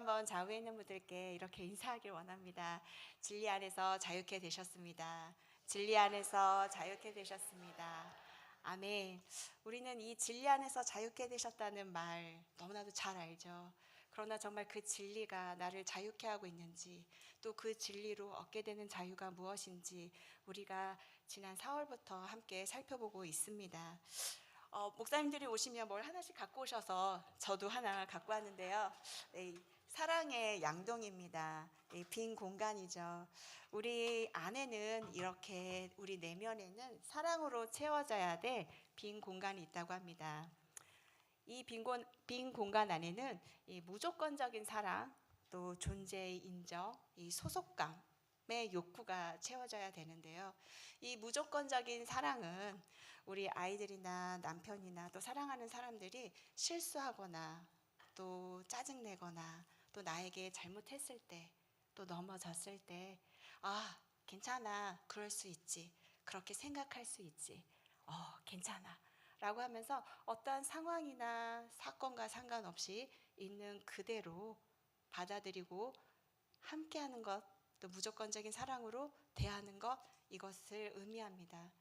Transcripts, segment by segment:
한번 좌우에 있는 분들께 이렇게 인사하길 원합니다. 진리 안에서 자유케 되셨습니다. 진리 안에서 자유케 되셨습니다. 아멘. 우리는 이 진리 안에서 자유케 되셨다는 말 너무나도 잘 알죠. 그러나 정말 그 진리가 나를 자유케 하고 있는지, 또 그 진리로 얻게 되는 자유가 무엇인지 우리가 지난 4월부터 함께 살펴보고 있습니다. 목사님들이 오시면 뭘 하나씩 갖고 오셔서 저도 하나 갖고 왔는데요. 네, 사랑의 양동입니다. 네, 빈 공간이죠. 우리 안에는 이렇게 우리 내면에는 사랑으로 채워져야 될 빈 공간이 있다고 합니다. 이 빈 공간 안에는 이 무조건적인 사랑, 또 존재의 인정, 이 소속감의 욕구가 채워져야 되는데요. 이 무조건적인 사랑은 우리 아이들이나 남편이나 또 사랑하는 사람들이 실수하거나 또 짜증내거나 또 나에게 잘못했을 때, 또 넘어졌을 때, 아, 괜찮아, 그럴 수 있지, 그렇게 생각할 수 있지, 괜찮아 라고 하면서 어떠한 상황이나 사건과 상관없이 있는 그대로 받아들이고 함께하는 것, 또 무조건적인 사랑으로 대하는 것, 이것을 의미합니다.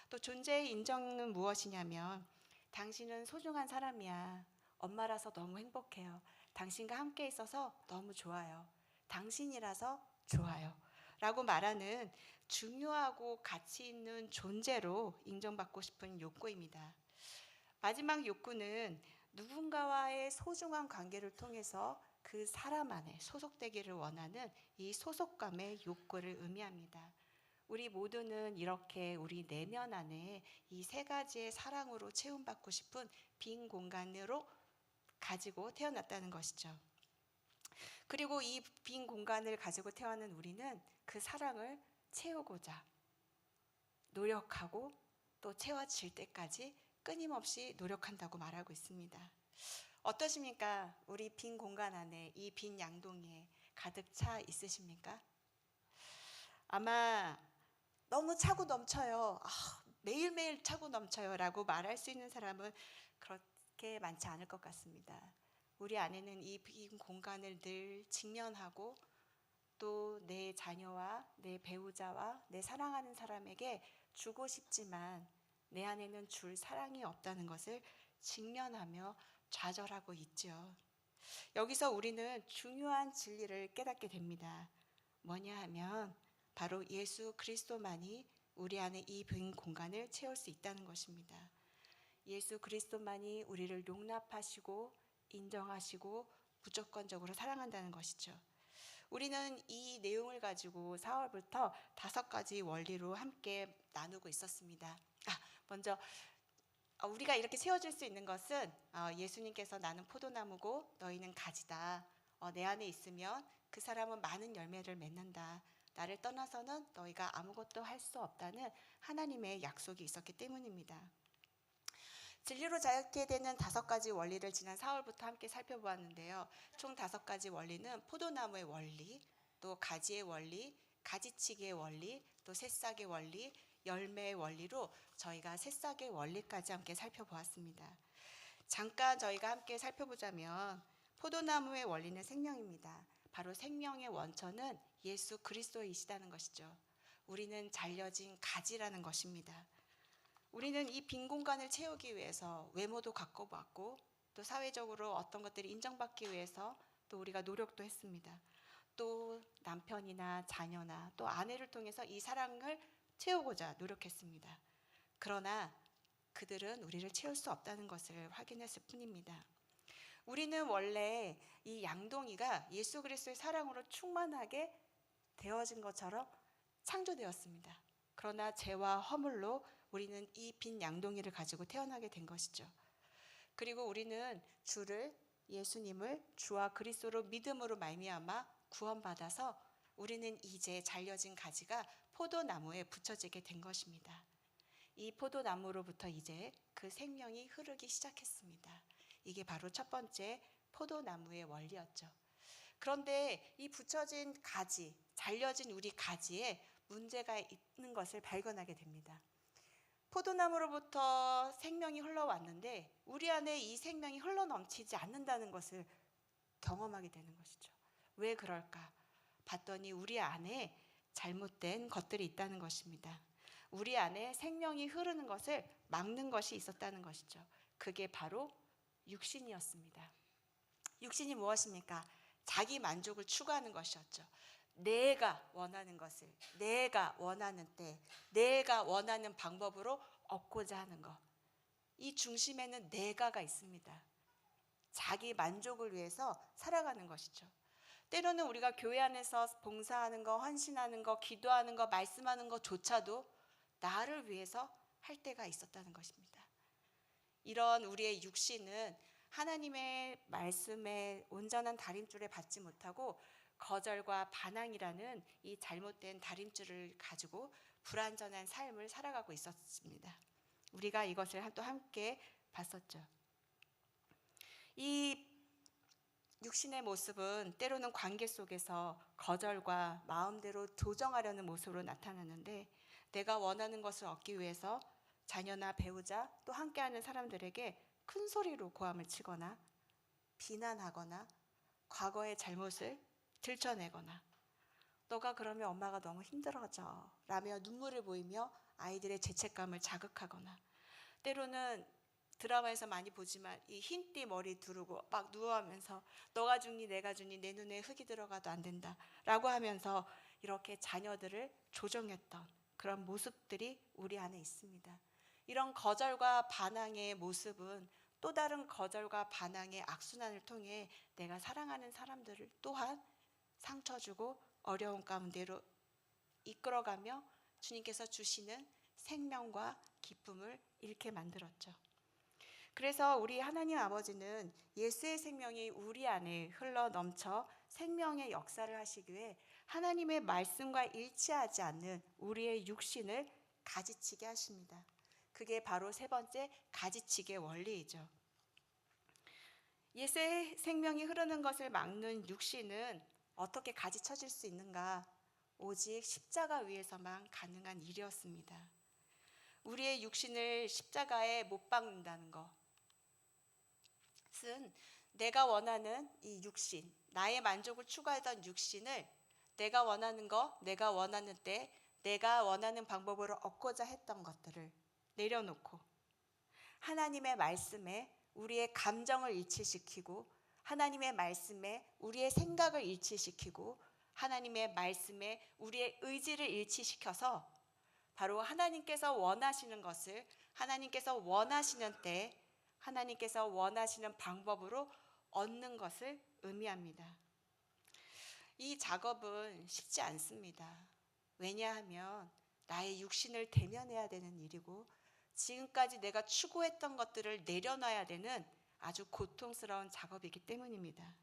또 존재의 인정은 무엇이냐면, 당신은 소중한 사람이야. 엄마라서 너무 행복해요. 당신과 함께 있어서 너무 좋아요. 당신이라서 좋아요. 라고 말하는 중요하고 가치 있는 존재로 인정받고 싶은 욕구입니다. 마지막 욕구는 누군가와의 소중한 관계를 통해서 그 사람 안에 소속되기를 원하는 이 소속감의 욕구를 의미합니다. 우리 모두는 이렇게 우리 내면 안에 이 세 가지의 사랑으로 채움받고 싶은 빈 공간으로 가지고 태어났다는 것이죠. 그리고 이 빈 공간을 가지고 태어난 우리는 그 사랑을 채우고자 노력하고 또 채워질 때까지 끊임없이 노력한다고 말하고 있습니다. 어떠십니까? 우리 빈 공간 안에, 이 빈 양동이에 가득 차 있으십니까? 아마 너무 차고 넘쳐요. 매일매일 차고 넘쳐요 라고 말할 수 있는 사람은 그렇게 많지 않을 것 같습니다. 우리 안에는 이 빈 공간을 늘 직면하고 또 내 자녀와 내 배우자와 내 사랑하는 사람에게 주고 싶지만 내 안에는 줄 사랑이 없다는 것을 직면하며 좌절하고 있죠. 여기서 우리는 중요한 진리를 깨닫게 됩니다. 뭐냐 하면 바로 예수 그리스도만이 우리 안에 이 빈 공간을 채울 수 있다는 것입니다. 예수 그리스도만이 우리를 용납하시고 인정하시고 무조건적으로 사랑한다는 것이죠. 우리는 이 내용을 가지고 4월부터 5가지 원리로 함께 나누고 있었습니다. 먼저 우리가 이렇게 세워질 수 있는 것은 예수님께서 나는 포도나무고 너희는 가지다. 내 안에 있으면 그 사람은 많은 열매를 맺는다. 나를 떠나서는 너희가 아무것도 할 수 없다는 하나님의 약속이 있었기 때문입니다. 진리로 자유케 되는 5가지 원리를 지난 4월부터 함께 살펴보았는데요. 총 5가지 원리는 포도나무의 원리, 또 가지의 원리, 가지치기의 원리, 또 새싹의 원리, 열매의 원리로 저희가 새싹의 원리까지 함께 살펴보았습니다. 잠깐 저희가 함께 살펴보자면 포도나무의 원리는 생명입니다. 바로 생명의 원천은 예수 그리스도이시다는 것이죠. 우리는 잘려진 가지라는 것입니다. 우리는 이 빈 공간을 채우기 위해서 외모도 갖고 봤고 또 사회적으로 어떤 것들이 인정받기 위해서 또 우리가 노력도 했습니다. 또 남편이나 자녀나 또 아내를 통해서 이 사랑을 채우고자 노력했습니다. 그러나 그들은 우리를 채울 수 없다는 것을 확인했을 뿐입니다. 우리는 원래 이 양동이가 예수 그리스도의 사랑으로 충만하게 되어진 것처럼 창조되었습니다. 그러나 죄와 허물로 우리는 이 빈 양동이를 가지고 태어나게 된 것이죠. 그리고 우리는 예수님을 주와 그리스도로 믿음으로 말미암아 구원받아서 우리는 이제 잘려진 가지가 포도나무에 붙여지게 된 것입니다. 이 포도나무로부터 이제 그 생명이 흐르기 시작했습니다. 이게 바로 첫 번째 포도나무의 원리였죠. 그런데 이 붙여진 가지, 잘려진 우리 가지에 문제가 있는 것을 발견하게 됩니다. 포도나무로부터 생명이 흘러왔는데 우리 안에 이 생명이 흘러넘치지 않는다는 것을 경험하게 되는 것이죠. 왜 그럴까? 봤더니 우리 안에 잘못된 것들이 있다는 것입니다. 우리 안에 생명이 흐르는 것을 막는 것이 있었다는 것이죠. 그게 바로 육신이었습니다. 육신이 무엇입니까? 자기 만족을 추구하는 것이었죠. 내가 원하는 것을 내가 원하는 때, 내가 원하는 방법으로 얻고자 하는 것. 이 중심에는 내가가 있습니다. 자기 만족을 위해서 살아가는 것이죠. 때로는 우리가 교회 안에서 봉사하는 거, 헌신하는 거, 기도하는 거, 말씀하는 것조차도 나를 위해서 할 때가 있었다는 것입니다. 이런 우리의 육신은 하나님의 말씀에 온전한 다림줄에 받지 못하고 거절과 반항이라는 이 잘못된 다림줄을 가지고 불완전한 삶을 살아가고 있었습니다. 우리가 이것을 또 함께 봤었죠. 이 육신의 모습은 때로는 관계 속에서 거절과 마음대로 조정하려는 모습으로 나타나는데, 내가 원하는 것을 얻기 위해서 자녀나 배우자 또 함께하는 사람들에게 큰 소리로 고함을 치거나 비난하거나 과거의 잘못을 들춰내거나, 너가 그러면 엄마가 너무 힘들어져 라며 눈물을 보이며 아이들의 죄책감을 자극하거나, 때로는 드라마에서 많이 보지만 이 흰띠 머리 두르고 막 누워하면서 너가 죽니 내가 죽니 내 눈에 흙이 들어가도 안 된다 라고 하면서 이렇게 자녀들을 조종했던 그런 모습들이 우리 안에 있습니다. 이런 거절과 반항의 모습은 또 다른 거절과 반항의 악순환을 통해 내가 사랑하는 사람들을 또한 상처 주고 어려운 가운데로 이끌어가며 주님께서 주시는 생명과 기쁨을 잃게 만들었죠. 그래서 우리 하나님 아버지는 예수의 생명이 우리 안에 흘러 넘쳐 생명의 역사를 하시기 위해 하나님의 말씀과 일치하지 않는 우리의 육신을 가지치게 하십니다. 그게 바로 세 번째 가지치기의 원리이죠. 예수의 생명이 흐르는 것을 막는 육신은 어떻게 가지쳐질 수 있는가? 오직 십자가 위에서만 가능한 일이었습니다. 우리의 육신을 십자가에 못 박는다는 것은 내가 원하는 이 육신, 나의 만족을 추구하던 육신을 내가 원하는 것, 내가 원하는 때, 내가 원하는 방법으로 얻고자 했던 것들을 내려놓고 하나님의 말씀에 우리의 감정을 일치시키고, 하나님의 말씀에 우리의 생각을 일치시키고, 하나님의 말씀에 우리의 의지를 일치시켜서 바로 하나님께서 원하시는 것을 하나님께서 원하시는 때, 하나님께서 원하시는 방법으로 얻는 것을 의미합니다. 이 작업은 쉽지 않습니다. 왜냐하면 나의 육신을 대면해야 되는 일이고, 지금까지 내가 추구했던 것들을 내려놔야 되는 아주 고통스러운 작업이기 때문입니다.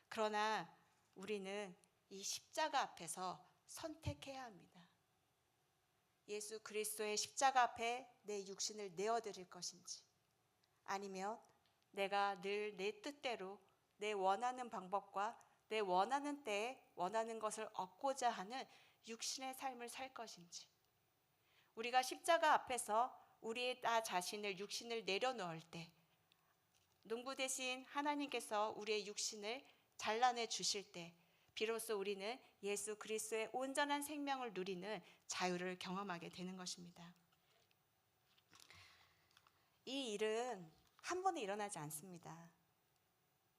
그러나 우리는 이 십자가 앞에서 선택해야 합니다. 예수 그리스도의 십자가 앞에 내 육신을 내어드릴 것인지, 아니면 내가 늘 내 뜻대로 내 원하는 방법과 내 원하는 때에 원하는 것을 얻고자 하는 육신의 삶을 살 것인지, 우리가 십자가 앞에서 우리의 나 자신을 육신을 내려놓을 때 농부 대신 하나님께서 우리의 육신을 잘라내 주실 때 비로소 우리는 예수 그리스도의 온전한 생명을 누리는 자유를 경험하게 되는 것입니다. 이 일은 한 번에 일어나지 않습니다.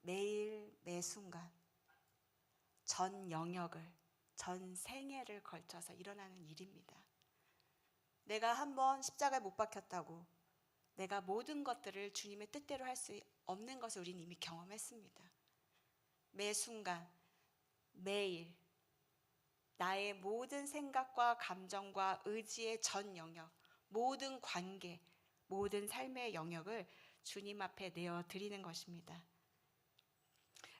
매일 매 순간 전 영역을, 전 생애를 걸쳐서 일어나는 일입니다. 내가 한번 십자가에 못 박혔다고 내가 모든 것들을 주님의 뜻대로 할 수 없는 것을 우리는 이미 경험했습니다. 매 순간, 매일 나의 모든 생각과 감정과 의지의 전 영역, 모든 관계, 모든 삶의 영역을 주님 앞에 내어드리는 것입니다.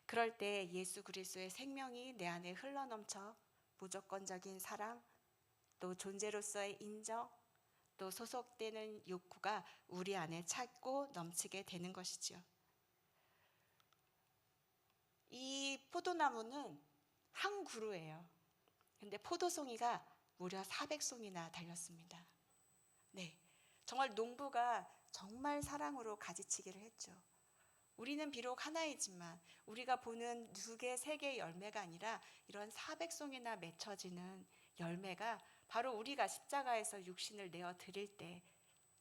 그럴 때 예수 그리스도의 생명이 내 안에 흘러넘쳐 무조건적인 사랑, 또 존재로서의 인정, 또 소속되는 욕구가 우리 안에 찼고 넘치게 되는 것이지요. 이 포도나무는 한 그루예요. 근데 포도송이가 무려 400송이나 달렸습니다. 네, 정말 농부가 정말 사랑으로 가지치기를 했죠. 우리는 비록 하나이지만 우리가 보는 2개, 3개의 열매가 아니라 이런 400송이나 맺혀지는 열매가 바로 우리가 십자가에서 육신을 내어 드릴 때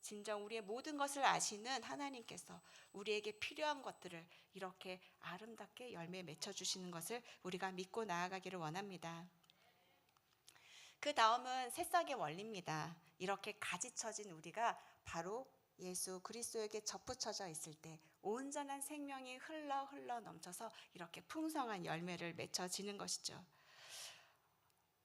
진정 우리의 모든 것을 아시는 하나님께서 우리에게 필요한 것들을 이렇게 아름답게 열매 맺혀주시는 것을 우리가 믿고 나아가기를 원합니다. 그 다음은 새싹의 원리입니다. 이렇게 가지쳐진 우리가 바로 예수 그리스도에게 접붙여져 있을 때 온전한 생명이 흘러 넘쳐서 이렇게 풍성한 열매를 맺혀지는 것이죠.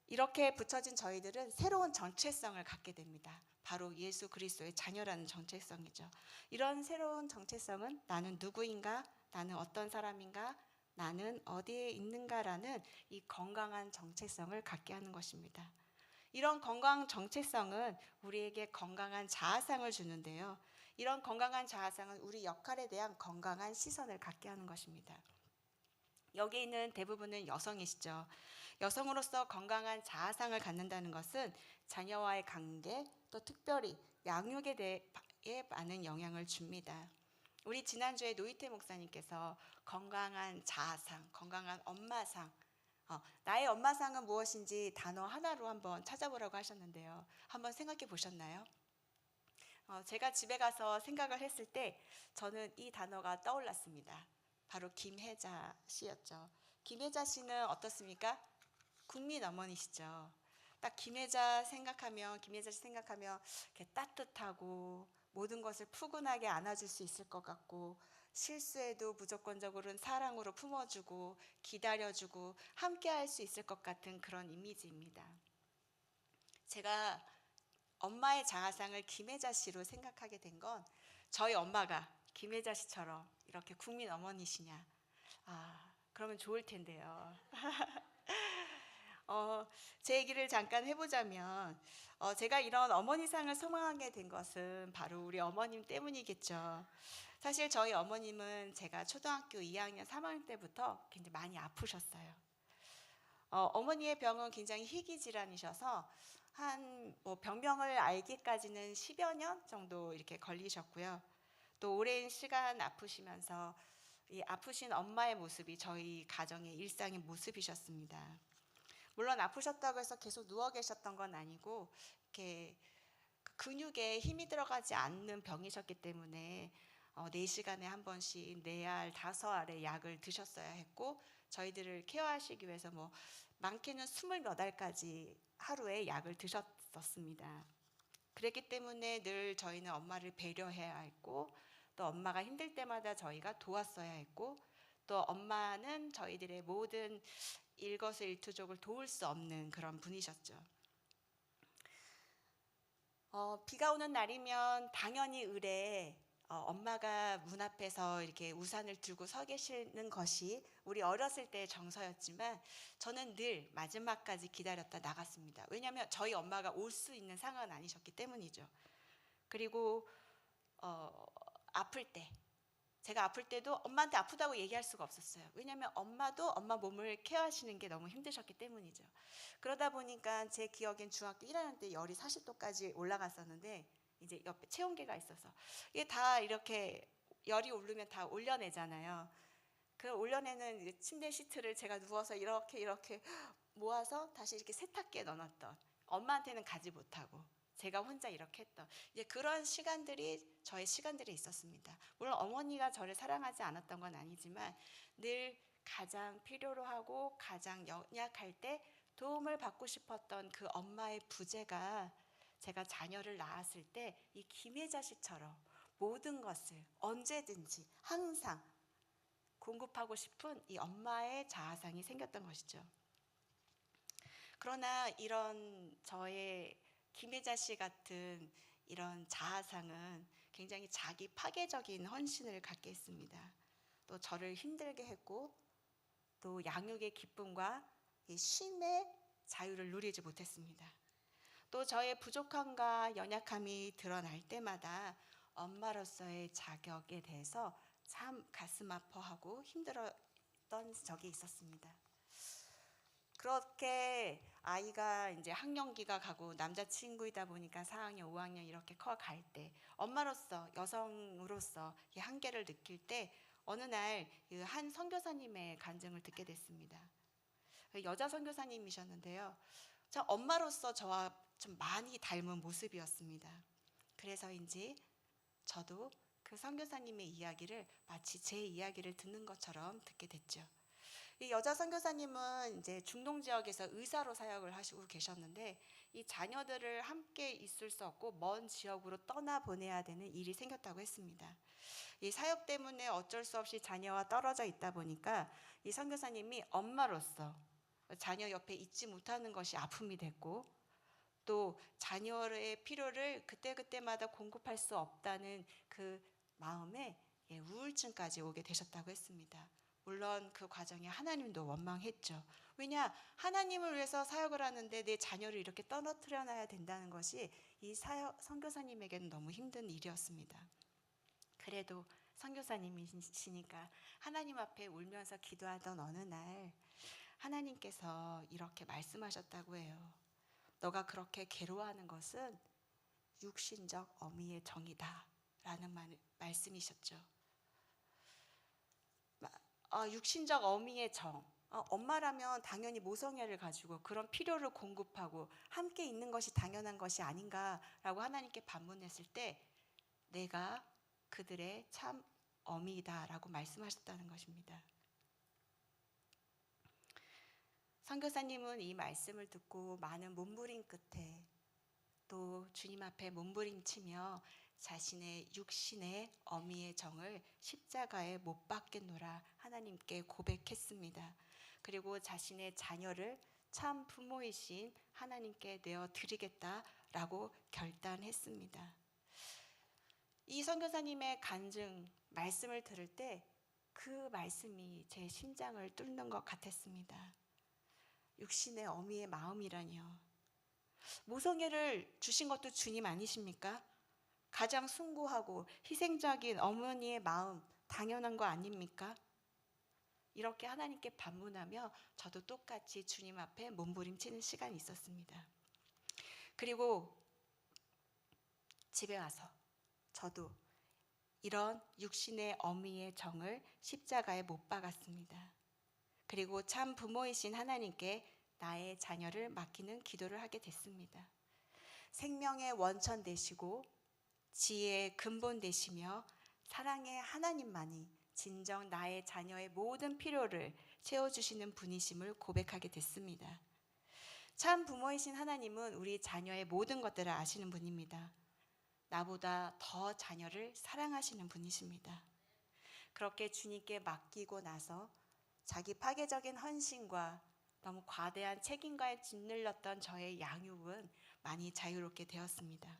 이렇게 붙여진 저희들은 새로운 정체성을 갖게 됩니다. 바로 예수 그리스도의 자녀라는 정체성이죠. 이런 새로운 정체성은 나는 누구인가? 나는 어떤 사람인가? 나는 어디에 있는가라는 이 건강한 정체성을 갖게 하는 것입니다. 이런 건강한 정체성은 우리에게 건강한 자아상을 주는데요. 이런 건강한 자아상은 우리 역할에 대한 건강한 시선을 갖게 하는 것입니다. 여기 있는 대부분은 여성이시죠. 여성으로서 건강한 자아상을 갖는다는 것은 자녀와의 관계, 또 특별히 양육에 대해 많은 영향을 줍니다. 우리 지난주에 노희태 목사님께서 건강한 자아상, 건강한 엄마상, 나의 엄마상은 무엇인지 단어 하나로 한번 찾아보라고 하셨는데요. 한번 생각해 보셨나요? 제가 집에 가서 생각을 했을 때 저는 이 단어가 떠올랐습니다. 바로 김혜자 씨였죠. 김혜자 씨는 어떻습니까? 국민 어머니시죠. 딱 김혜자 씨 생각하면 이렇게 따뜻하고 모든 것을 푸근하게 안아줄 수 있을 것 같고 실수해도 무조건적으로는 사랑으로 품어주고 기다려주고 함께할 수 있을 것 같은 그런 이미지입니다. 제가 엄마의 자아상을 김혜자 씨로 생각하게 된 건 저희 엄마가 김혜자 씨처럼 이렇게 국민 어머니시냐? 그러면 좋을 텐데요. 제 얘기를 잠깐 해보자면 제가 이런 어머니상을 소망하게 된 것은 바로 우리 어머님 때문이겠죠. 사실 저희 어머님은 제가 초등학교 2학년, 3학년 때부터 굉장히 많이 아프셨어요. 어머니의 병은 굉장히 희귀질환이셔서 병명을 알기까지는 10여 년 정도 이렇게 걸리셨고요. 또 오랜 시간 아프시면서 이 아프신 엄마의 모습이 저희 가정의 일상의 모습이셨습니다. 물론 아프셨다고 해서 계속 누워 계셨던 건 아니고 이렇게 근육에 힘이 들어가지 않는 병이셨기 때문에 4시간에 한 번씩 4알, 5알의 약을 드셨어야 했고 저희들을 케어하시기 위해서 많게는 20몇 알까지 하루에 약을 드셨었습니다. 그랬기 때문에 늘 저희는 엄마를 배려해야 했고 또 엄마가 힘들 때마다 저희가 도왔어야 했고 또 엄마는 저희들의 모든 일거수일투족을 도울 수 없는 그런 분이셨죠. 비가 오는 날이면 당연히 을에 엄마가 문 앞에서 이렇게 우산을 들고 서 계시는 것이 우리 어렸을 때의 정서였지만 저는 늘 마지막까지 기다렸다 나갔습니다. 왜냐하면 저희 엄마가 올 수 있는 상황은 아니셨기 때문이죠. 그리고 아플 때 제가 아플 때도 엄마한테 아프다고 얘기할 수가 없었어요. 왜냐하면 엄마도 엄마 몸을 케어하시는 게 너무 힘드셨기 때문이죠. 그러다 보니까 제 기억엔 중학교 1학년 때 열이 40도까지 올라갔었는데 이제 옆에 체온계가 있어서 이게 다 이렇게 열이 오르면 다 올려내잖아요. 그 올려내는 침대 시트를 제가 누워서 이렇게 모아서 다시 이렇게 세탁기에 넣어놨던 엄마한테는 가지 못하고 제가 혼자 이렇게 했던 이제 그런 시간들이 저의 시간들이 있었습니다. 물론 어머니가 저를 사랑하지 않았던 건 아니지만 늘 가장 필요로 하고 가장 연약할 때 도움을 받고 싶었던 그 엄마의 부재가 제가 자녀를 낳았을 때 이 김혜자 씨처럼 모든 것을 언제든지 항상 공급하고 싶은 이 엄마의 자아상이 생겼던 것이죠. 그러나 이런 저의 김혜자 씨 같은 이런 자아상은 굉장히 자기 파괴적인 헌신을 갖게 했습니다. 또 저를 힘들게 했고 또 양육의 기쁨과 이 쉼의 자유를 누리지 못했습니다. 또 저의 부족함과 연약함이 드러날 때마다 엄마로서의 자격에 대해서 참 가슴 아파하고 힘들었던 적이 있었습니다. 그렇게 아이가 이제 학년기가 가고 남자친구이다 보니까 4학년, 5학년 이렇게 커갈 때 엄마로서 여성으로서 이 한계를 느낄 때 어느 날 한 선교사님의 간증을 듣게 됐습니다. 여자 선교사님이셨는데요. 참 엄마로서 저와 좀 많이 닮은 모습이었습니다. 그래서인지 저도 그 선교사님의 이야기를 마치 제 이야기를 듣는 것처럼 듣게 됐죠. 이 여자 선교사님은 이제 중동 지역에서 의사로 사역을 하시고 계셨는데 이 자녀들을 함께 있을 수 없고 먼 지역으로 떠나 보내야 되는 일이 생겼다고 했습니다. 이 사역 때문에 어쩔 수 없이 자녀와 떨어져 있다 보니까 이 선교사님이 엄마로서 자녀 옆에 있지 못하는 것이 아픔이 됐고, 또 자녀의 필요를 그때그때마다 공급할 수 없다는 그 마음에 우울증까지 오게 되셨다고 했습니다. 물론 그 과정에 하나님도 원망했죠. 왜냐, 하나님을 위해서 사역을 하는데 내 자녀를 이렇게 떨어뜨려 놔야 된다는 것이 이 선교사님에게는 너무 힘든 일이었습니다. 그래도 선교사님이시니까 하나님 앞에 울면서 기도하던 어느 날 하나님께서 이렇게 말씀하셨다고 해요. 너가 그렇게 괴로워하는 것은 육신적 어미의 정이다 라는 말씀이셨죠. 육신적 어미의 정, 엄마라면 당연히 모성애를 가지고 그런 필요를 공급하고 함께 있는 것이 당연한 것이 아닌가라고 하나님께 반문했을 때 내가 그들의 참 어미이다라고 말씀하셨다는 것입니다. 선교사님은 이 말씀을 듣고 많은 몸부림 끝에 또 주님 앞에 몸부림치며 자신의 육신의 어미의 정을 십자가에 못 박겠노라 하나님께 고백했습니다. 그리고 자신의 자녀를 참 부모이신 하나님께 내어 드리겠다라고 결단했습니다. 이 선교사님의 간증 말씀을 들을 때 그 말씀이 제 심장을 뚫는 것 같았습니다. 육신의 어미의 마음이라니요. 모성애를 주신 것도 주님 아니십니까? 가장 숭고하고 희생적인 어머니의 마음 당연한 거 아닙니까? 이렇게 하나님께 반문하며 저도 똑같이 주님 앞에 몸부림치는 시간이 있었습니다. 그리고 집에 와서 저도 이런 육신의 어미의 정을 십자가에 못 박았습니다. 그리고 참 부모이신 하나님께 나의 자녀를 맡기는 기도를 하게 됐습니다. 생명의 원천 되시고 지혜의 근본 되시며 사랑의 하나님만이 진정 나의 자녀의 모든 필요를 채워주시는 분이심을 고백하게 됐습니다. 참 부모이신 하나님은 우리 자녀의 모든 것들을 아시는 분입니다. 나보다 더 자녀를 사랑하시는 분이십니다. 그렇게 주님께 맡기고 나서 자기 파괴적인 헌신과 너무 과대한 책임감에 짓눌렸던 저의 양육은 많이 자유롭게 되었습니다.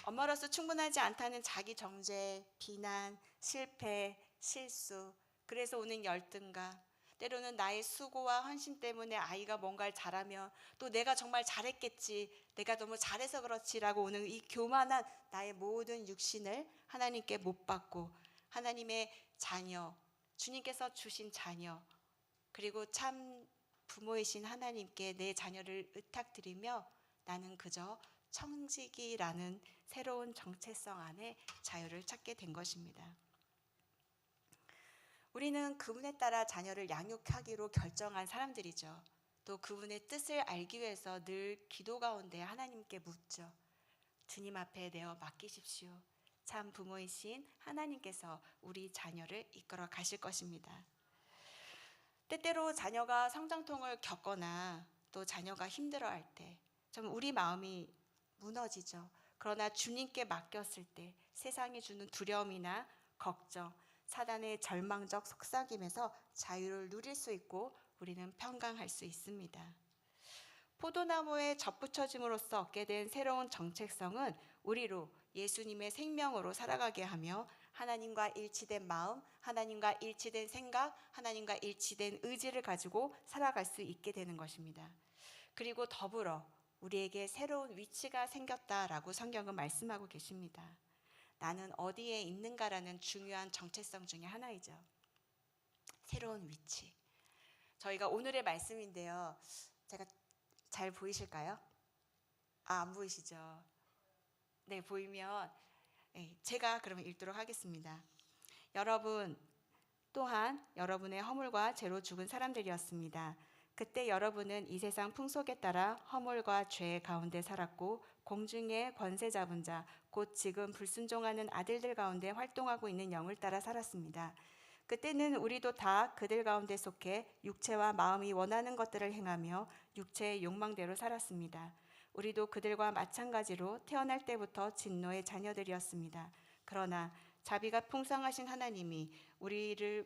엄마로서 충분하지 않다는 자기 정죄, 비난, 실패, 실수, 그래서 오는 열등감, 때로는 나의 수고와 헌신 때문에 아이가 뭔가를 잘하면 또 내가 정말 잘했겠지, 내가 너무 잘해서 그렇지라고 오는 이 교만한 나의 모든 육신을 하나님께 못 받고 하나님의 자녀, 주님께서 주신 자녀, 그리고 참 부모이신 하나님께 내 자녀를 의탁드리며 나는 그저 청지기라는 새로운 정체성 안에 자유를 찾게 된 것입니다. 우리는 그분에 따라 자녀를 양육하기로 결정한 사람들이죠. 또 그분의 뜻을 알기 위해서 늘 기도 가운데 하나님께 묻죠. 주님 앞에 내어 맡기십시오. 참 부모이신 하나님께서 우리 자녀를 이끌어 가실 것입니다. 때때로 자녀가 성장통을 겪거나 또 자녀가 힘들어할 때 좀 우리 마음이 무너지죠. 그러나 주님께 맡겼을 때 세상이 주는 두려움이나 걱정, 사단의 절망적 속삭임에서 자유를 누릴 수 있고 우리는 평강할 수 있습니다. 포도나무에 접붙여짐으로써 얻게 된 새로운 정체성은 우리로 예수님의 생명으로 살아가게 하며 하나님과 일치된 마음, 하나님과 일치된 생각, 하나님과 일치된 의지를 가지고 살아갈 수 있게 되는 것입니다. 그리고 더불어 우리에게 새로운 위치가 생겼다라고 성경은 말씀하고 계십니다. 나는 어디에 있는가라는 중요한 정체성 중에 하나이죠. 새로운 위치. 저희가 오늘의 말씀인데요. 제가 잘 보이실까요? 안 보이시죠? 네, 보이면 제가 그러면 읽도록 하겠습니다. 여러분, 또한 여러분의 허물과 죄로 죽은 사람들이었습니다. 그때 여러분은 이 세상 풍속에 따라 허물과 죄 가운데 살았고 공중의 권세 잡은 자, 곧 지금 불순종하는 아들들 가운데 활동하고 있는 영을 따라 살았습니다. 그때는 우리도 다 그들 가운데 속해 육체와 마음이 원하는 것들을 행하며 육체의 욕망대로 살았습니다. 우리도 그들과 마찬가지로 태어날 때부터 진노의 자녀들이었습니다. 그러나 자비가 풍성하신 하나님이 우리를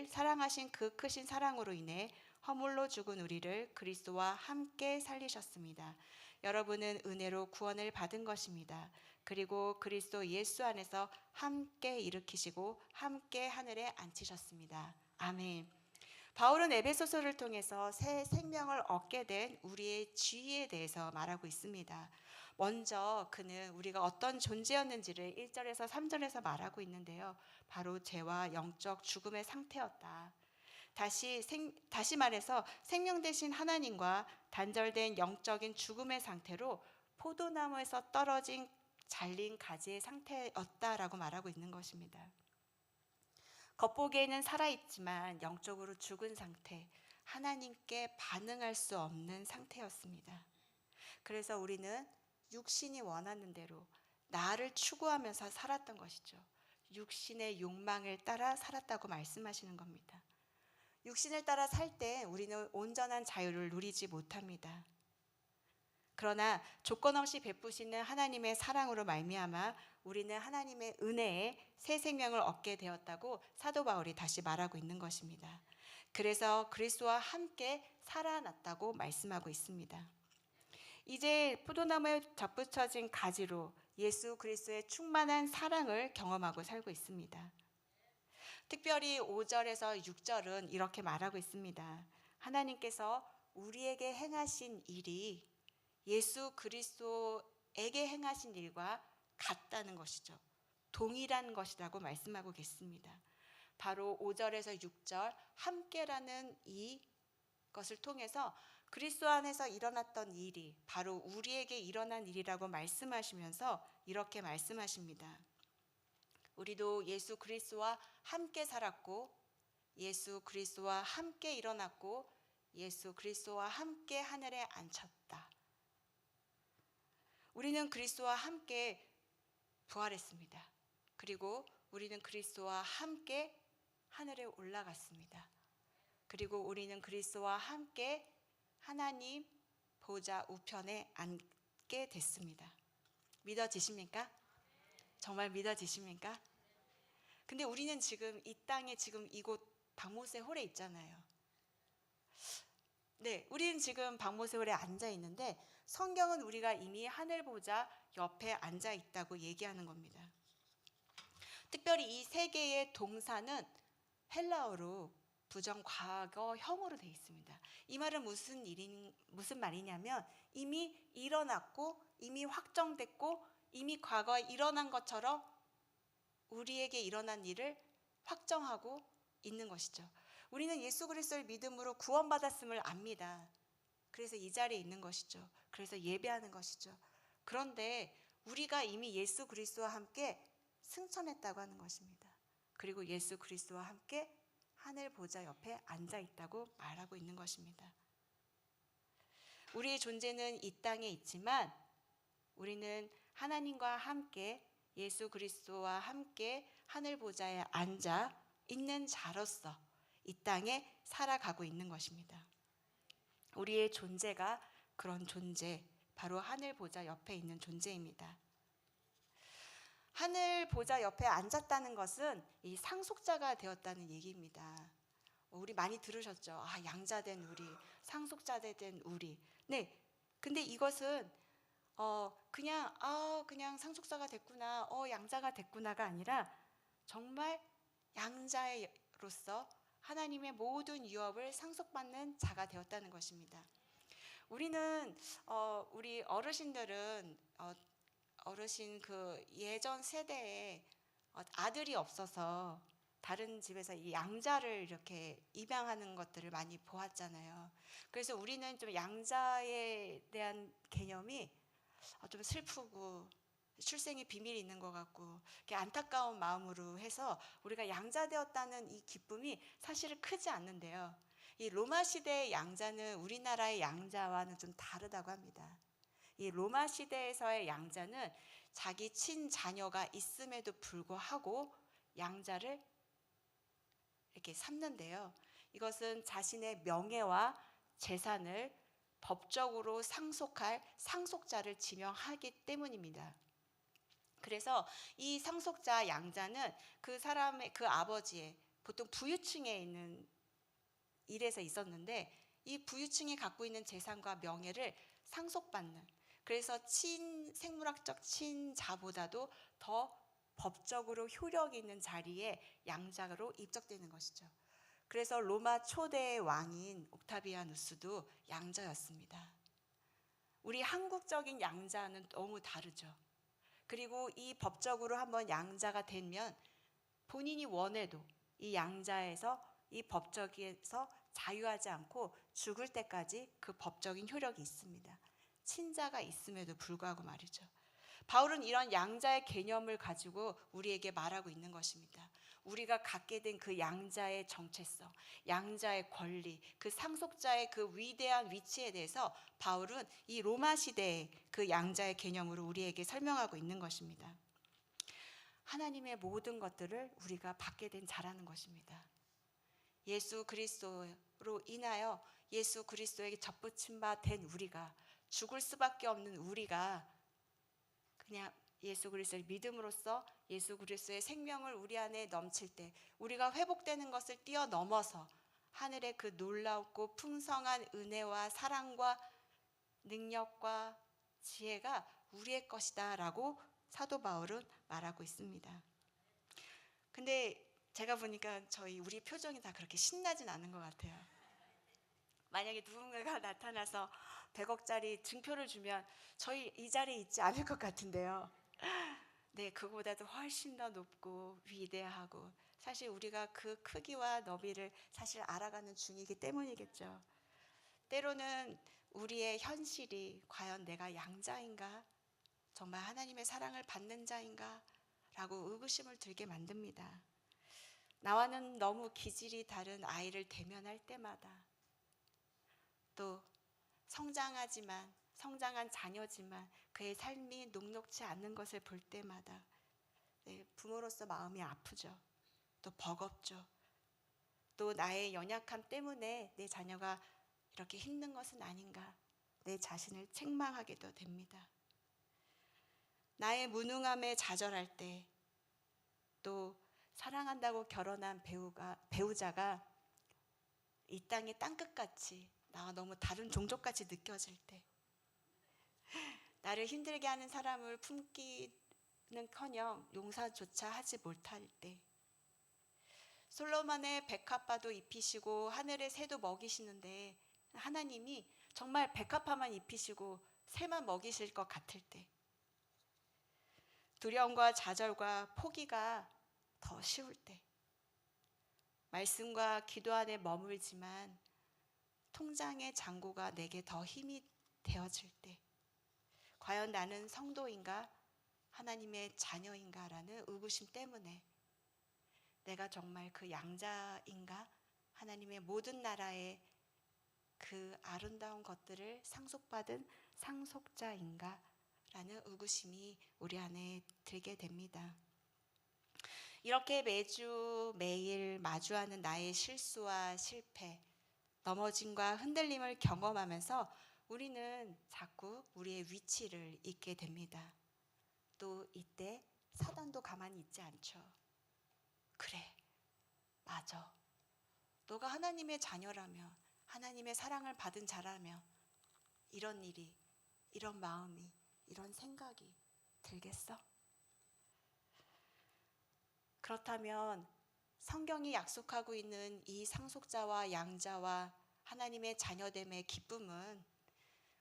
사랑하신 그 크신 사랑으로 인해 허물로 죽은 우리를 그리스도와 함께 살리셨습니다. 여러분은 은혜로 구원을 받은 것입니다. 그리고 그리스도 예수 안에서 함께 일으키시고 함께 하늘에 앉히셨습니다. 아멘. 바울은 에베소서를 통해서 새 생명을 얻게 된 우리의 지위에 대해서 말하고 있습니다. 먼저 그는 우리가 어떤 존재였는지를 1절에서 3절에서 말하고 있는데요. 바로 죄와 영적 죽음의 상태였다. 다시 말해서 생명 되신 하나님과 단절된 영적인 죽음의 상태로 포도나무에서 떨어진 잘린 가지의 상태였다라고 말하고 있는 것입니다. 겉보기에는 살아있지만 영적으로 죽은 상태, 하나님께 반응할 수 없는 상태였습니다. 그래서 우리는 육신이 원하는 대로 나를 추구하면서 살았던 것이죠. 육신의 욕망을 따라 살았다고 말씀하시는 겁니다. 육신을 따라 살 때 우리는 온전한 자유를 누리지 못합니다. 그러나 조건 없이 베푸시는 하나님의 사랑으로 말미암아 우리는 하나님의 은혜에 새 생명을 얻게 되었다고 사도 바울이 다시 말하고 있는 것입니다. 그래서 그리스도와 함께 살아났다고 말씀하고 있습니다. 이제 포도나무에 접붙여진 가지로 예수 그리스도의 충만한 사랑을 경험하고 살고 있습니다. 특별히 5절에서 6절은 이렇게 말하고 있습니다. 하나님께서 우리에게 행하신 일이 예수 그리스도에게 행하신 일과 같다는 것이죠. 동일한 것이라고 말씀하고 계십니다. 바로 5절에서 6절 함께라는 이것을 통해서 그리스도 안에서 일어났던 일이 바로 우리에게 일어난 일이라고 말씀하시면서 이렇게 말씀하십니다. 우리도 예수 그리스도와 함께 살았고 예수 그리스도와 함께 일어났고 예수 그리스도와 함께 하늘에 앉혔다. 우리는 그리스도와 함께 부활했습니다. 그리고 우리는 그리스도와 함께 하늘에 올라갔습니다. 그리고 우리는 그리스도와 함께 하나님 보좌 우편에 앉게 됐습니다. 믿어지십니까? 정말 믿어지십니까? 근데 우리는 지금 이 땅에 지금 이곳 박모세 홀에 있잖아요. 네, 우리는 지금 박모세 홀에 앉아 있는데 성경은 우리가 이미 하늘 보좌 옆에 앉아 있다고 얘기하는 겁니다. 특별히 이 세 개의 동사는 헬라어로 부정과거형으로 되어 있습니다. 이 말은 무슨 말이냐면 이미 일어났고 이미 확정됐고 이미 과거에 일어난 것처럼 우리에게 일어난 일을 확정하고 있는 것이죠. 우리는 예수 그리스도를 믿음으로 구원받았음을 압니다. 그래서 이 자리에 있는 것이죠. 그래서 예배하는 것이죠. 그런데 우리가 이미 예수 그리스도와 함께 승천했다고 하는 것입니다. 그리고 예수 그리스도와 함께 하늘 보좌 옆에 앉아 있다고 말하고 있는 것입니다. 우리의 존재는 이 땅에 있지만 우리는 하나님과 함께 예수 그리스도와 함께 하늘 보좌에 앉아 있는 자로서 이 땅에 살아가고 있는 것입니다. 우리의 존재가 그런 존재, 바로 하늘 보좌 옆에 있는 존재입니다. 하늘 보좌 옆에 앉았다는 것은 이 상속자가 되었다는 얘기입니다. 우리 많이 들으셨죠? 양자된 우리, 상속자된 우리. 네, 근데 이것은 그냥 상속자가 됐구나, 양자가 됐구나가 아니라 정말 양자로서 하나님의 모든 유업을 상속받는 자가 되었다는 것입니다. 우리는 우리 어르신들은 어르신 그 예전 세대에 아들이 없어서 다른 집에서 이 양자를 이렇게 입양하는 것들을 많이 보았잖아요. 그래서 우리는 좀 양자에 대한 개념이 좀 슬프고 출생의 비밀이 있는 것 같고 이렇게 안타까운 마음으로 해서 우리가 양자되었다는 이 기쁨이 사실은 크지 않는데요. 이 로마 시대의 양자는 우리나라의 양자와는 좀 다르다고 합니다. 이 로마 시대에서의 양자는 자기 친자녀가 있음에도 불구하고 양자를 이렇게 삼는데요. 이것은 자신의 명예와 재산을 법적으로 상속할 상속자를 지명하기 때문입니다. 그래서 이 상속자 양자는 그 사람의 그 아버지의 보통 부유층에 있는 일에서 있었는데 이 부유층이 갖고 있는 재산과 명예를 상속받는, 그래서 생물학적 친자보다도 더 법적으로 효력 있는 자리에 양자로 입적되는 것이죠. 그래서 로마 초대의 왕인 옥타비아누스도 양자였습니다. 우리 한국적인 양자는 너무 다르죠. 그리고 이 법적으로 한번 양자가 되면 본인이 원해도 이 양자에서 이 법적에서 자유하지 않고 죽을 때까지 그 법적인 효력이 있습니다. 친자가 있음에도 불구하고 말이죠. 바울은 이런 양자의 개념을 가지고 우리에게 말하고 있는 것입니다. 우리가 갖게 된 그 양자의 정체성, 양자의 권리, 그 상속자의 그 위대한 위치에 대해서 바울은 이 로마 시대의 그 양자의 개념으로 우리에게 설명하고 있는 것입니다. 하나님의 모든 것들을 우리가 받게 된 자라는 것입니다. 예수 그리스도로 인하여 예수 그리스도에게 접붙임 바 된 우리가, 죽을 수밖에 없는 우리가 그냥 예수 그리스도를 믿음으로써 예수 그리스도의 생명을 우리 안에 넘칠 때 우리가 회복되는 것을 뛰어넘어서 하늘의 그 놀랍고 풍성한 은혜와 사랑과 능력과 지혜가 우리의 것이다 라고 사도 바울은 말하고 있습니다. 근데 제가 보니까 우리 표정이 다 그렇게 신나진 않은 것 같아요. 만약에 누군가가 나타나서 100억짜리 증표를 주면 저희 이 자리에 있지 않을 것 같은데요. 네, 그거보다도 훨씬 더 높고 위대하고, 사실 우리가 그 크기와 너비를 사실 알아가는 중이기 때문이겠죠. 때로는 우리의 현실이 과연 내가 양자인가? 정말 하나님의 사랑을 받는 자인가? 라고 의구심을 들게 만듭니다. 나와는 너무 기질이 다른 아이를 대면할 때마다, 또 성장한 자녀지만 그의 삶이 녹록지 않는 것을 볼 때마다 부모로서 마음이 아프죠. 또 버겁죠. 또 나의 연약함 때문에 내 자녀가 이렇게 힘든 것은 아닌가, 내 자신을 책망하게도 됩니다. 나의 무능함에 좌절할 때, 또 사랑한다고 결혼한 배우자가 이 땅의 땅끝같이 나와 너무 다른 종족같이 느껴질 때, 나를 힘들게 하는 사람을 품기는커녕 용서조차 하지 못할 때, 솔로몬의 백합화도 입히시고 하늘의 새도 먹이시는데 하나님이 정말 백합화만 입히시고 새만 먹이실 것 같을 때, 두려움과 좌절과 포기가 더 쉬울 때, 말씀과 기도 안에 머물지만 통장의 잔고가 내게 더 힘이 되어질 때, 과연 나는 성도인가? 하나님의 자녀인가? 라는 의구심 때문에 내가 정말 그 양자인가? 하나님의 모든 나라의 그 아름다운 것들을 상속받은 상속자인가? 라는 의구심이 우리 안에 들게 됩니다. 이렇게 매일 마주하는 나의 실수와 실패, 넘어짐과 흔들림을 경험하면서 우리는 자꾸 우리의 위치를 잊게 됩니다. 또 이때 사단도 가만히 있지 않죠. 그래, 맞아. 너가 하나님의 자녀라면, 하나님의 사랑을 받은 자라면 이런 일이, 이런 마음이, 이런 생각이 들겠어? 그렇다면 성경이 약속하고 있는 이 상속자와 양자와 하나님의 자녀됨의 기쁨은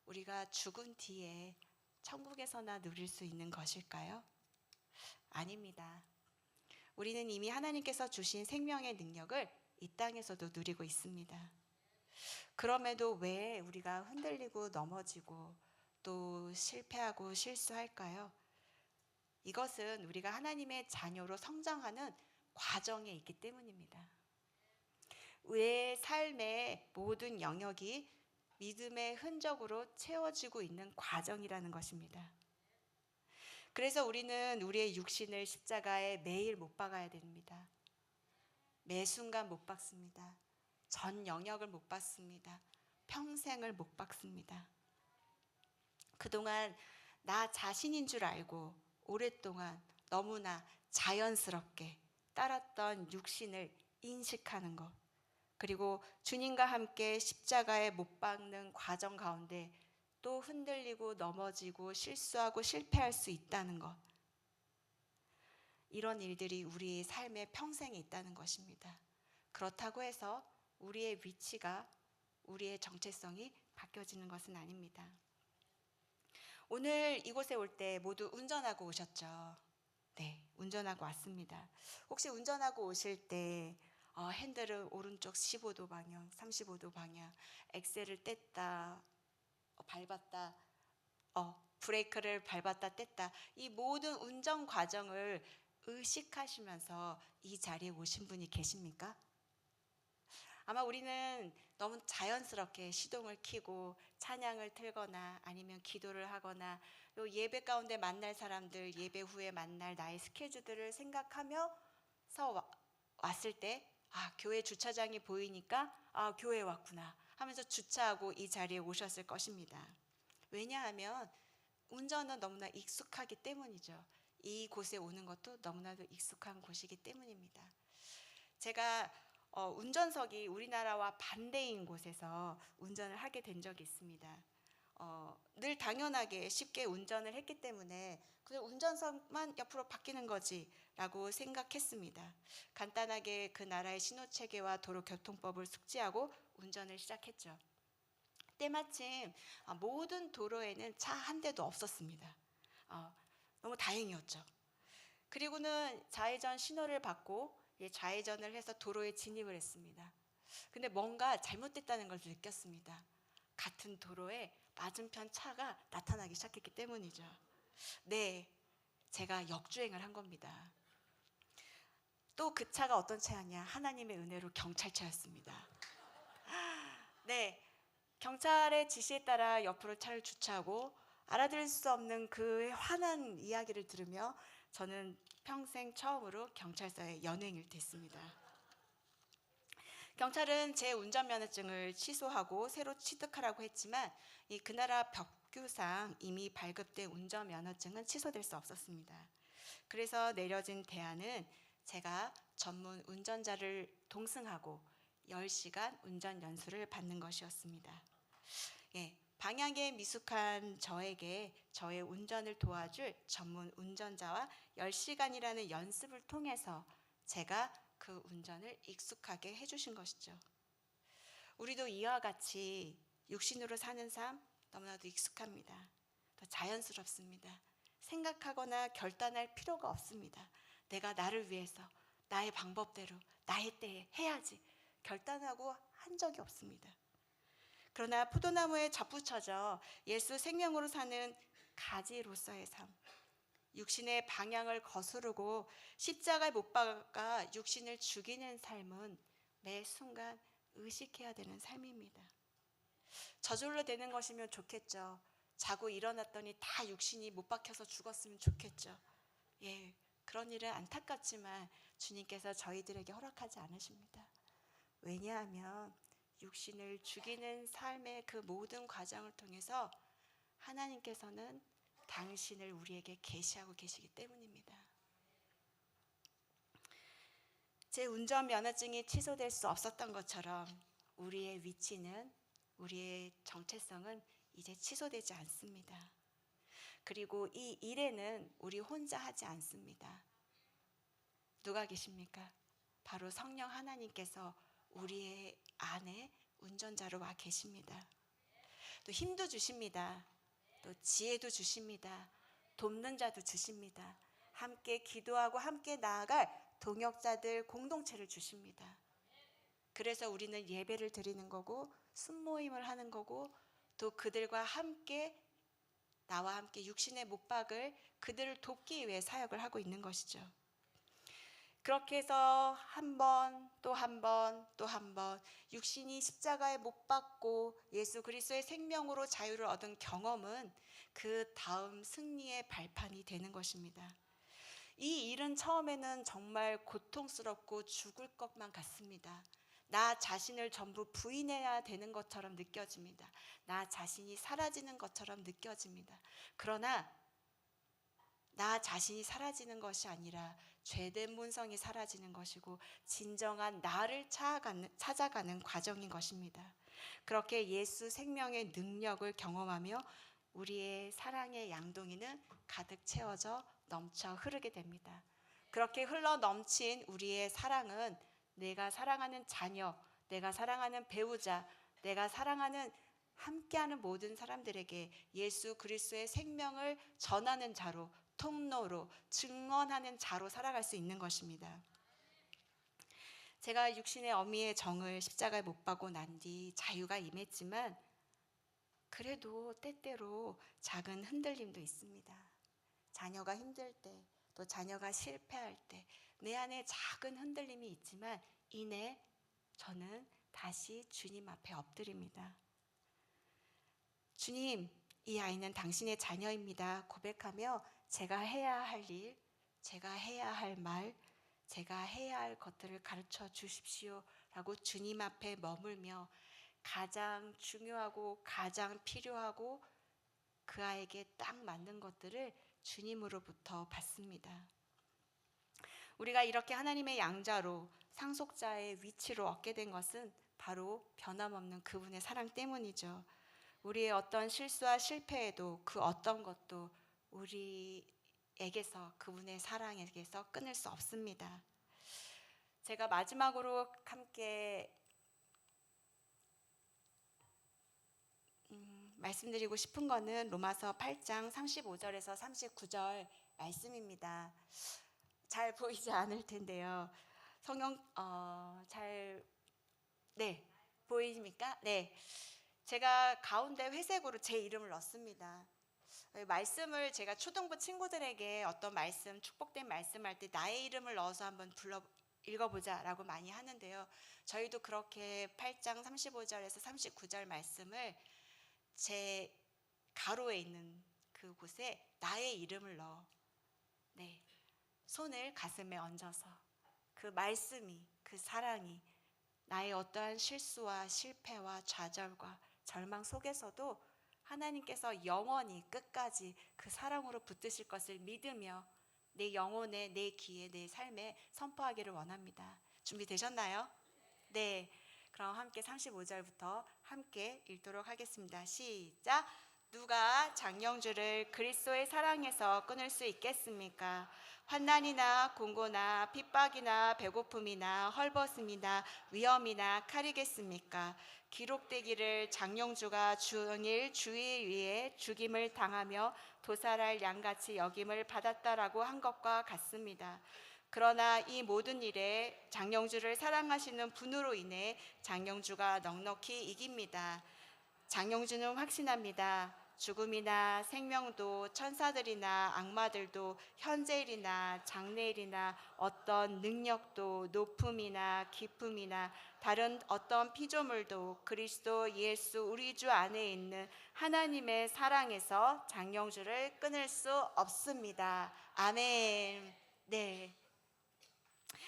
우리가 죽은 뒤에 천국에서나 누릴 수 있는 것일까요? 아닙니다. 우리는 이미 하나님께서 주신 생명의 능력을 이 땅에서도 누리고 있습니다. 그럼에도 왜 우리가 흔들리고 넘어지고 또 실패하고 실수할까요? 이것은 우리가 하나님의 자녀로 성장하는 과정에 있기 때문입니다. 우리의 삶의 모든 영역이 믿음의 흔적으로 채워지고 있는 과정이라는 것입니다. 그래서 우리는 우리의 육신을 십자가에 매일 못 박아야 됩니다. 매 순간 못 박습니다. 전 영역을 못 박습니다. 평생을 못 박습니다. 그동안 나 자신인 줄 알고 오랫동안 너무나 자연스럽게 따랐던 육신을 인식하는 것, 그리고 주님과 함께 십자가에 못 박는 과정 가운데 또 흔들리고 넘어지고 실수하고 실패할 수 있다는 것, 이런 일들이 우리의 삶의 평생에 있다는 것입니다. 그렇다고 해서 우리의 위치가, 우리의 정체성이 바뀌어지는 것은 아닙니다. 오늘 이곳에 올 때 모두 운전하고 오셨죠? 네, 운전하고 왔습니다. 혹시 운전하고 오실 때 핸들을 오른쪽 15도 방향, 35도 방향, 엑셀을 뗐다, 밟았다, 브레이크를 밟았다 뗐다, 이 모든 운전 과정을 의식하시면서 이 자리에 오신 분이 계십니까? 아마 우리는 너무 자연스럽게 시동을 켜고 찬양을 틀거나 아니면 기도를 하거나 또 예배 가운데 만날 사람들, 예배 후에 만날 나의 스케줄들을 생각하면서 왔을 때 교회 주차장이 보이니까 교회에 왔구나 하면서 주차하고 이 자리에 오셨을 것입니다. 왜냐하면 운전은 너무나 익숙하기 때문이죠. 이곳에 오는 것도 너무나도 익숙한 곳이기 때문입니다. 제가 운전석이 우리나라와 반대인 곳에서 운전을 하게 된 적이 있습니다. 늘 당연하게 쉽게 운전을 했기 때문에 그냥 운전석만 옆으로 바뀌는 거지라고 생각했습니다. 간단하게 그 나라의 신호체계와 도로교통법을 숙지하고 운전을 시작했죠. 때마침 모든 도로에는 차 한 대도 없었습니다. 너무 다행이었죠. 그리고는 좌회전 신호를 받고 좌회전을 해서 도로에 진입을 했습니다. 근데 뭔가 잘못됐다는 걸 느꼈습니다. 같은 도로에 맞은편 차가 나타나기 시작했기 때문이죠. 네, 제가 역주행을 한 겁니다. 또 그 차가 어떤 차였냐? 하나님의 은혜로 경찰차였습니다. 네, 경찰의 지시에 따라 옆으로 차를 주차하고 알아들을 수 없는 그 화난 이야기를 들으며 저는 평생 처음으로 경찰서에 연행을 됐습니다. 경찰은 제 운전면허증을 취소하고 새로 취득하라고 했지만 그 나라 법규상 이미 발급된 운전면허증은 취소될 수 없었습니다. 그래서 내려진 대안은 제가 전문 운전자를 동승하고 10시간 운전 연수를 받는 것이었습니다. 방향에 미숙한 저에게 저의 운전을 도와줄 전문 운전자와 10시간이라는 연습을 통해서 제가 그 운전을 익숙하게 해주신 것이죠. 우리도 이와 같이 육신으로 사는 삶 너무나도 익숙합니다. 더 자연스럽습니다. 생각하거나 결단할 필요가 없습니다. 내가 나를 위해서 나의 방법대로 나의 때에 해야지 결단하고 한 적이 없습니다. 그러나 포도나무에 접붙여져 예수 생명으로 사는 가지로서의 삶, 육신의 방향을 거스르고 십자가에 못 박아 육신을 죽이는 삶은 매 순간 의식해야 되는 삶입니다. 저절로 되는 것이면 좋겠죠. 자고 일어났더니 다 육신이 못 박혀서 죽었으면 좋겠죠. 그런 일은 안타깝지만 주님께서 저희들에게 허락하지 않으십니다. 왜냐하면 육신을 죽이는 삶의 그 모든 과정을 통해서 하나님께서는 당신을 우리에게 계시하고 계시기 때문입니다. 제 운전면허증이 취소될 수 없었던 것처럼 우리의 위치는, 우리의 정체성은 이제 취소되지 않습니다. 그리고 이 일에는 우리 혼자 하지 않습니다. 누가 계십니까? 바로 성령 하나님께서 우리의 안에 운전자로 와 계십니다. 또 힘도 주십니다. 또 지혜도 주십니다. 돕는 자도 주십니다. 함께 기도하고 함께 나아갈 동역자들 공동체를 주십니다. 그래서 우리는 예배를 드리는 거고 순모임을 하는 거고 또 그들과 함께 나와 함께 육신의 못박을 그들을 돕기 위해 사역을 하고 있는 것이죠. 그렇게 해서 한 번, 또 한 번, 또 한 번 육신이 십자가에 못 박고 예수 그리스도의 생명으로 자유를 얻은 경험은 그 다음 승리의 발판이 되는 것입니다. 이 일은 처음에는 정말 고통스럽고 죽을 것만 같습니다. 나 자신을 전부 부인해야 되는 것처럼 느껴집니다. 나 자신이 사라지는 것처럼 느껴집니다. 그러나 나 자신이 사라지는 것이 아니라 죄된 본성이 사라지는 것이고 진정한 나를 찾아가는 과정인 것입니다. 그렇게 예수 생명의 능력을 경험하며 우리의 사랑의 양동이는 가득 채워져 넘쳐 흐르게 됩니다. 그렇게 흘러 넘친 우리의 사랑은 내가 사랑하는 자녀, 내가 사랑하는 배우자, 내가 사랑하는 함께하는 모든 사람들에게 예수 그리스도의 생명을 전하는 자로, 통로로, 증언하는 자로 살아갈 수 있는 것입니다. 제가 육신의 어미의 정을 십자가에 못 박고 난 뒤 자유가 임했지만 그래도 때때로 작은 흔들림도 있습니다. 자녀가 힘들 때, 또 자녀가 실패할 때 내 안에 작은 흔들림이 있지만 이내 저는 다시 주님 앞에 엎드립니다. 주님, 이 아이는 당신의 자녀입니다. 고백하며 제가 해야 할 일, 제가 해야 할 말, 제가 해야 할 것들을 가르쳐 주십시오 라고 주님 앞에 머물며 가장 중요하고 가장 필요하고 그 아이에게 딱 맞는 것들을 주님으로부터 받습니다. 우리가 이렇게 하나님의 양자로 상속자의 위치로 얻게 된 것은 바로 변함없는 그분의 사랑 때문이죠. 우리의 어떤 실수와 실패에도 그 어떤 것도 우리에게서 그분의 사랑에게서 끊을 수 없습니다. 제가 마지막으로 함께 말씀드리고 싶은 거는 로마서 8장 35절에서 39절 말씀입니다. 잘 보이지 않을 텐데요. 성경 보이십니까? 네. 제가 가운데 회색으로 제 이름을 넣습니다. 말씀을 제가 초등부 친구들에게 어떤 말씀, 축복된 말씀할 때 나의 이름을 넣어서 한번 읽어보자라고 많이 하는데요. 저희도 그렇게 8장 35절에서 39절 말씀을 제 가로에 있는 그곳에 나의 이름을 넣어 손을 가슴에 얹어서 그 말씀이, 그 사랑이 나의 어떠한 실수와 실패와 좌절과 절망 속에서도 하나님께서 영원히 끝까지 그 사랑으로 붙드실 것을 믿으며 내 영혼에, 내 귀에, 내 삶에 선포하기를 원합니다. 준비되셨나요? 네. 그럼 함께 35절부터 함께 읽도록 하겠습니다. 시작. 누가 장영주를 그리스도의 사랑에서 끊을 수 있겠습니까? 환난이나 공고나 핍박이나 배고픔이나 헐벗음이나 위험이나 칼이겠습니까? 기록되기를 장영주가 주일 주의 위에 죽임을 당하며 도살할 양같이 여김을 받았다라고 한 것과 같습니다. 그러나 이 모든 일에 장영주를 사랑하시는 분으로 인해 장영주가 넉넉히 이깁니다. 장영주는 확신합니다. 죽음이나 생명도 천사들이나 악마들도 현재일이나 장래일이나 어떤 능력도 높음이나 기쁨이나 다른 어떤 피조물도 그리스도 예수 우리 주 안에 있는 하나님의 사랑에서 장영주를 끊을 수 없습니다. 아멘. 네.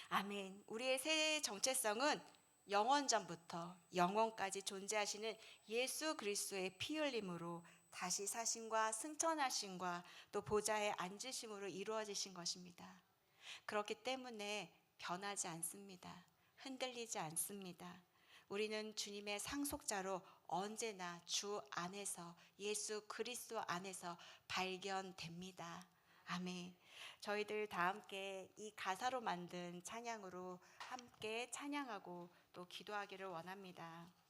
아멘. 우리의 새 정체성은 영원 전부터 영원까지 존재하시는 예수 그리스도의 피 흘림으로 다시 사심과 승천하심과 또 보좌에 앉으심으로 이루어지신 것입니다. 그렇기 때문에 변하지 않습니다. 흔들리지 않습니다. 우리는 주님의 상속자로 언제나 주 안에서 예수 그리스도 안에서 발견됩니다. 아멘. 저희들 다 함께 이 가사로 만든 찬양으로 함께 찬양하고 또 기도하기를 원합니다.